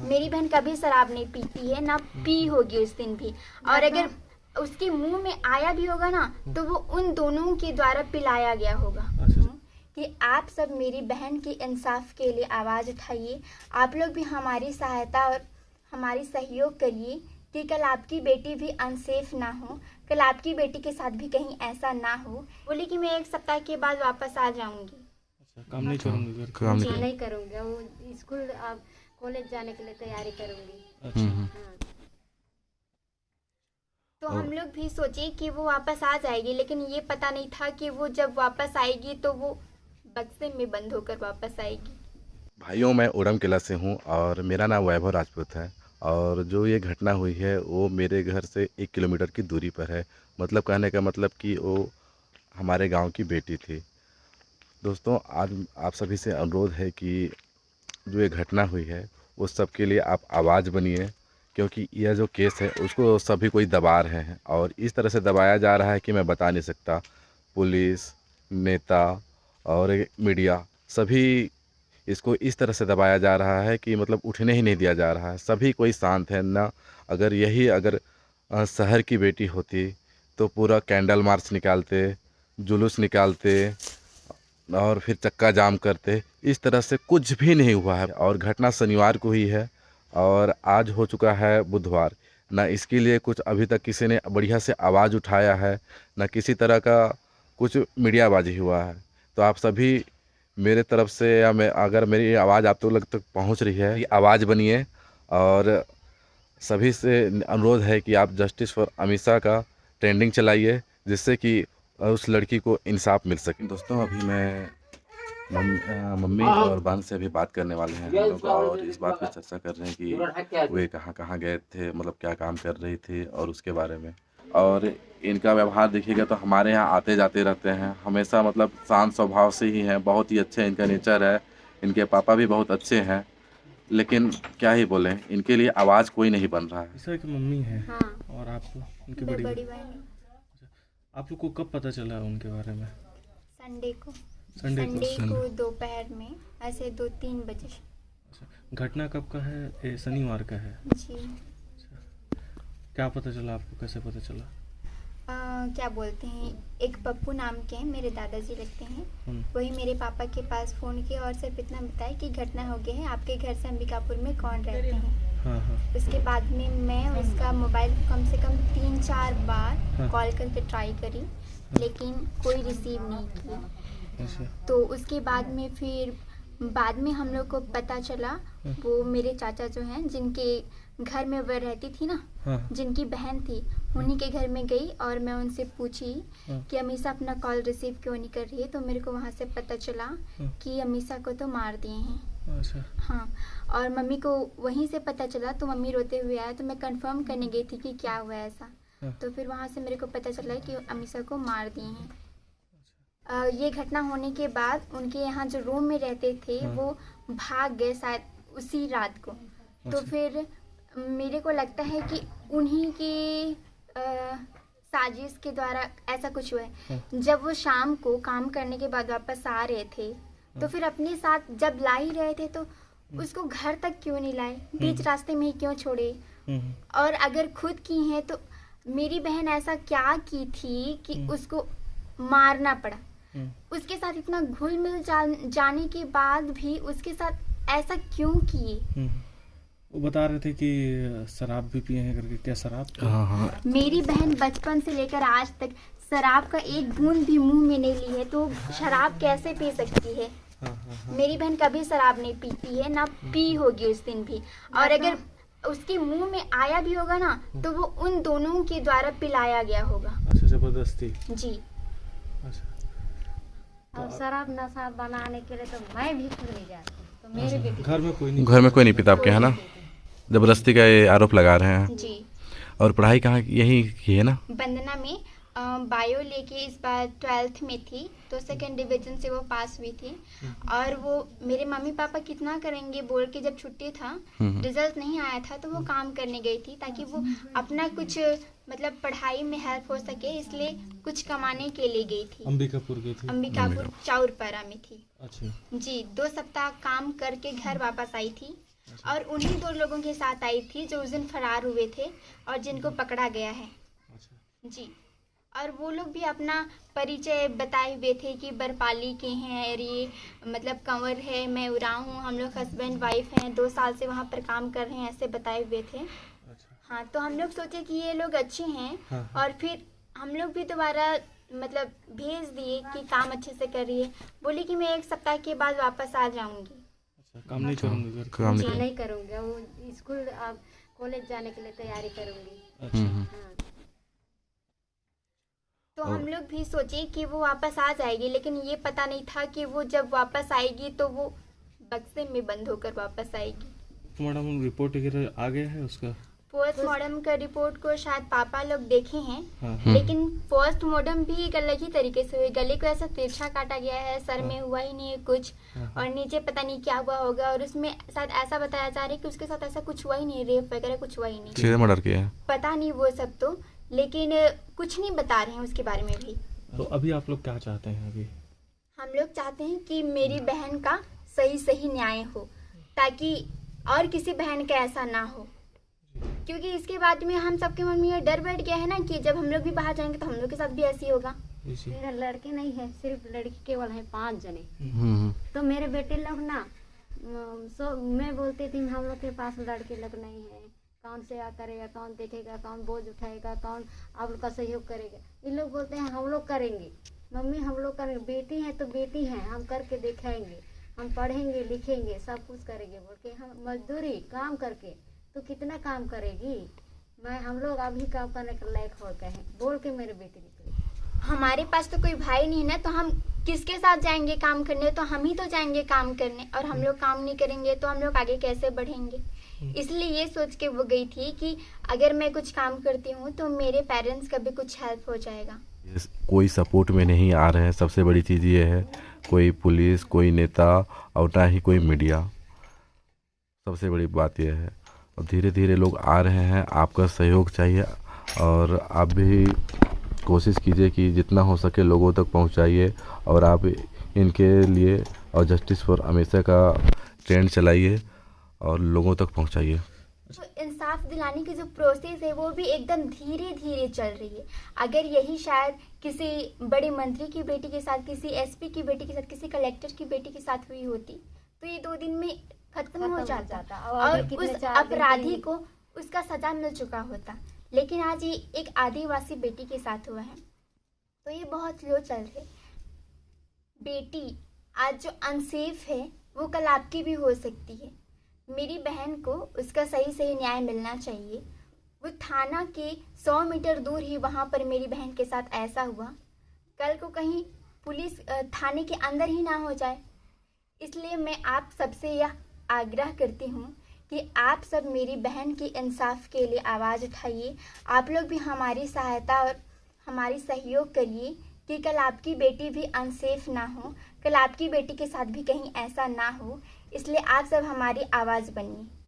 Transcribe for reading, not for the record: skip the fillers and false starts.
मेरी बहन कभी शराब नहीं पीती है, ना पी होगी उस दिन भी। और अगर उसके मुंह में आया भी होगा ना तो वो उन दोनों के द्वारा पिलाया गया होगा। कि आप सब मेरी बहन के इंसाफ के लिए आवाज़ उठाइए। आप लोग भी हमारी सहायता और हमारी सहयोग करिए कि कल आपकी बेटी भी अनसेफ ना हो, कल आपकी बेटी के साथ भी कहीं ऐसा ना हो। बोली कि मैं 1 सप्ताह के बाद वापस आ जाऊंगी। काम नहीं छोड़ूंगी, काम नहीं करूँगी, वो स्कूल कॉलेज जाने के लिए तैयारी करूँगी। अच्छा। तो हम लोग भी सोचे कि वो वापस आ जाएगी, लेकिन ये पता नहीं था कि वो जब वापस आएगी तो वो बक्से में बंद होकर वापस आएगी। भाइयों, मैं उड़म किला से हूँ और मेरा नाम वैभव राजपूत है। और जो ये घटना हुई है वो मेरे घर से 1 किलोमीटर की दूरी पर है। मतलब कहने का मतलब कि वो हमारे गांव की बेटी थी। दोस्तों, आज आप सभी से अनुरोध है कि जो ये घटना हुई है उस सब के लिए आप आवाज़ बनिए, क्योंकि यह जो केस है उसको सभी कोई दबा रहे हैं और इस तरह से दबाया जा रहा है कि मैं बता नहीं सकता। पुलिस, नेता और मीडिया सभी इसको इस तरह से दबाया जा रहा है कि मतलब उठने ही नहीं दिया जा रहा है। सभी कोई शांत है ना। अगर शहर की बेटी होती तो पूरा कैंडल मार्च निकालते, जुलूस निकालते और फिर चक्का जाम करते। इस तरह से कुछ भी नहीं हुआ है और घटना शनिवार को हुई है और आज हो चुका है बुधवार। ना इसके लिए कुछ अभी तक किसी ने बढ़िया से आवाज़ उठाया है, ना किसी तरह का कुछ मीडियाबाजी हुआ है। तो आप सभी मेरे तरफ से या मैं अगर मेरी आवाज़ आप लोग तक पहुंच रही है, आवाज़ बनिए। और सभी से अनुरोध है कि आप जस्टिस फॉर अमीषा का ट्रेंडिंग चलाइए, जिससे कि उस लड़की को इंसाफ मिल सके। दोस्तों, अभी मैं मम्मी और बहन से अभी बात करने वाले हैं हम लोग और इस बात पे चर्चा कर रहे हैं कि वे कहाँ कहाँ गए थे, मतलब क्या काम कर रही थी और उसके बारे में। और इनका व्यवहार देखिएगा तो हमारे यहाँ आते जाते रहते हैं हमेशा, मतलब शांत स्वभाव से ही हैं, बहुत ही अच्छे इनका नेचर है। इनके पापा भी बहुत अच्छे हैं, लेकिन क्या ही बोलें, इनके लिए आवाज़ कोई नहीं बन रहा है। सर की मम्मी है। हाँ। और आप उनकी मैं बड़ी बड़ी बहन। आप लोग को कब पता चला उनके बारे में? संडे को दोपहर में ऐसे 2-3 बजे। अच्छा, घटना कब का है? ये शनिवार का है जी। अच्छा, क्या पता चला आपको? कैसे पता चला? क्या बोलते हैं, एक पप्पू नाम के हैं, मेरे दादाजी लगते हैं। वही मेरे पापा के पास फ़ोन किया और सिर्फ इतना बताया कि घटना हो गई है, आपके घर से अंबिकापुर में कौन रहते हैं। हाँ। उसके बाद में मैं उसका मोबाइल कम से कम 3-4 बार कॉल करके ट्राई करी, लेकिन कोई रिसीव नहीं की। अच्छा। तो उसके बाद में फिर बाद में हम लोग को पता चला, वो मेरे चाचा जो हैं जिनके घर में वह रहती थी ना, जिनकी बहन थी, उन्हीं के घर में गई और मैं उनसे पूछी कि अमीषा अपना कॉल रिसीव क्यों नहीं कर रही है। तो मेरे को वहाँ से पता चला कि अमीषा को तो मार दिए हैं। अच्छा। हाँ, और मम्मी को वहीं से पता चला तो मम्मी रोते हुए आया, तो मैं कंफर्म करने गई थी कि क्या हुआ ऐसा। तो फिर वहाँ से मेरे को पता चला कि अमीषा को मार दिए हैं। ये घटना होने के बाद उनके यहाँ जो रूम में रहते थे वो भाग गए शायद उसी रात को। तो फिर मेरे को लगता है कि उन्हीं की साजिश के द्वारा ऐसा कुछ हुआ है। जब वो शाम को काम करने के बाद वापस आ रहे थे तो फिर अपने साथ जब ला ही रहे थे तो उसको घर तक क्यों नहीं लाए, बीच रास्ते में ही क्यों छोड़े। और अगर खुद की हैं तो मेरी बहन ऐसा क्या की थी कि उसको मारना पड़ा। उसके साथ इतना घुल मिल जाने के बाद भी उसके साथ ऐसा क्यों किए। वो बता रहे थे कि शराब भी पिए हैं करके। क्या शराब? हाँ। मेरी बहन बचपन से लेकर आज तक शराब का एक बूंद भी मुंह में नहीं ली है, तो शराब कैसे पी सकती है। मेरी बहन कभी शराब नहीं पीती है, ना पी होगी उस दिन भी। और अगर उसके मुंह में आया भी होगा ना तो वो उन दोनों के द्वारा पिलाया गया होगा। अच्छा, जबरदस्ती। जी। अच्छा। और शराब नशा बनाने के लिए तो मैं भी खुद नहीं जाती। तो मेरे बेटी घर में कोई नहीं पीता आपके, है ना? जबरदस्ती का ये आरोप लगा रहे हैं जी। और पढ़ाई कहाँ यही की है ना? वंदना में बायो लेके इस बार 12th में थी तो 2nd डिवीजन से वो पास हुई थी। और वो मेरे मम्मी पापा कितना करेंगे बोल के जब छुट्टी था, रिजल्ट नहीं आया था, तो वो काम करने गई थी ताकि वो अपना कुछ मतलब पढ़ाई में हेल्प हो सके, इसलिए कुछ कमाने के लिए गई थी। अंबिकापुर गई थी? अंबिकापुर चाउरपारा में थी। अच्छा जी। 2 सप्ताह काम करके घर वापस आई थी और उन्हीं 2 लोगों के साथ आई थी जो उस दिन फरार हुए थे और जिनको पकड़ा गया है। अच्छा। जी। और वो लोग भी अपना परिचय बताए हुए थे कि बरपाली के हैं और ये मतलब कंवर है, मैं उरांव हूँ, हम लोग हस्बैंड वाइफ हैं, 2 साल से वहाँ पर काम कर रहे हैं, ऐसे बताए हुए थे। अच्छा। हाँ, तो हम लोग सोचे कि ये लोग अच्छे हैं। हाँ। और फिर हम लोग भी दोबारा मतलब भेज दिए कि काम अच्छे से करिए। बोली कि मैं 1 सप्ताह के बाद वापस आ जाऊंगी। अच्छा, काम नहीं करूँगी घर काम हाँ, नहीं नहीं करूँगी, वो स्कूल अब कॉलेज जाने के लिए तैयारी करूँगी। अच्छा। हाँ। तो हम लोग भी सोचे कि वो वापस आ जाएगी, लेकिन ये पता नहीं था कि वो जब वापस आएगी तो वो बक्से में बंद होकर वापस आएगी। तो मैडम रिपोर्ट वगैरह आ गया है उसका? पोस्टमार्टम का रिपोर्ट को शायद पापा लोग देखे हैं। हाँ। लेकिन पोस्टमार्टम भी एक अलग ही तरीके से हुई। गले को ऐसा तिरछा काटा गया है, सर में हुआ ही नहीं है कुछ, और नीचे पता नहीं क्या हुआ होगा। और उसमें शायद ऐसा बताया जा रहा है कि उसके साथ ऐसा कुछ हुआ ही नहीं, रेप वगैरह कुछ हुआ ही नहीं। सीधे मर्डर किया है। पता नहीं वो सब तो, लेकिन कुछ नहीं बता रहे हैं उसके बारे में भी। तो अभी आप लोग क्या चाहते हैं अभी? हम लोग चाहते हैं कि मेरी बहन का सही न्याय हो, ताकि और किसी बहन का ऐसा ना हो। क्योंकि इसके बाद में हम सबके मन में ये डर बैठ गया है ना कि जब हम लोग भी बाहर जाएंगे तो हम लोग के साथ भी ऐसे ही होगा। जी। मेरा लड़के नहीं है, सिर्फ लड़की केवल है 5 जने। तो मेरे बेटे लोग ना मैं बोलती थी हम लोग के पास लड़के लोग नहीं है, कौन सेवा करेगा, कौन देखेगा, कौन बोझ उठाएगा, कौन आप लोग का सहयोग करेगा। ये लोग बोलते हैं हम लोग करेंगे, मम्मी हम लोग करेंगे, बेटी है तो बेटी है, हम करके दिखाएंगे, हम पढ़ेंगे लिखेंगे सब कुछ करेंगे। बोल के हम मजदूरी काम करके तो कितना काम करेगी, हम लोग अभी काम करने के लायक हो गए हैं, बोल के मेरे बेटे निकले। हमारे पास तो कोई भाई नहीं है ना, तो हम किसके साथ जाएंगे काम करने? तो हम ही तो जाएंगे काम करने, और हम लोग काम नहीं करेंगे तो हम लोग आगे कैसे बढ़ेंगे? इसलिए ये सोच के वो गई थी कि अगर मैं कुछ काम करती हूँ तो मेरे पेरेंट्स का भी कुछ हेल्प हो जाएगा। कोई सपोर्ट में नहीं आ रहे हैं, सबसे बड़ी चीज़ ये है। कोई पुलिस, कोई नेता और ना ही कोई मीडिया, सबसे बड़ी बात यह है। और धीरे धीरे लोग आ रहे हैं, आपका सहयोग चाहिए। और आप भी कोशिश कीजिए कि जितना हो सके लोगों तक पहुंचाइए, और आप इनके लिए और जस्टिस फॉर हमेशा का ट्रेंड चलाइए और लोगों तक पहुंचाइए। तो इंसाफ दिलाने की जो प्रोसेस है वो भी एकदम धीरे धीरे चल रही है। अगर यही शायद किसी बड़े मंत्री की बेटी के साथ, किसी एसपी की बेटी के साथ, किसी कलेक्टर की बेटी के साथ हुई होती तो ये 2 दिन में खत्म हो जाता और उस अपराधी को उसका सजा मिल चुका होता। लेकिन आज ये एक आदिवासी बेटी के साथ हुआ है, तो ये बहुत स्लो चल रही। बेटी आज जो अनसेफ है वो कल आपकी भी हो सकती है। मेरी बहन को उसका सही न्याय मिलना चाहिए। वो थाना के 100 मीटर दूर ही वहाँ पर मेरी बहन के साथ ऐसा हुआ, कल को कहीं पुलिस थाने के अंदर ही ना हो जाए। इसलिए मैं आप सबसे यह आग्रह करती हूँ कि आप सब मेरी बहन की इंसाफ के लिए आवाज़ उठाइए। आप लोग भी हमारी सहायता और हमारी सहयोग करिए कि कल आपकी बेटी भी अनसेफ ना हो, कल आपकी बेटी के साथ भी कहीं ऐसा ना हो। इसलिए आप सब हमारी आवाज़ बनिए।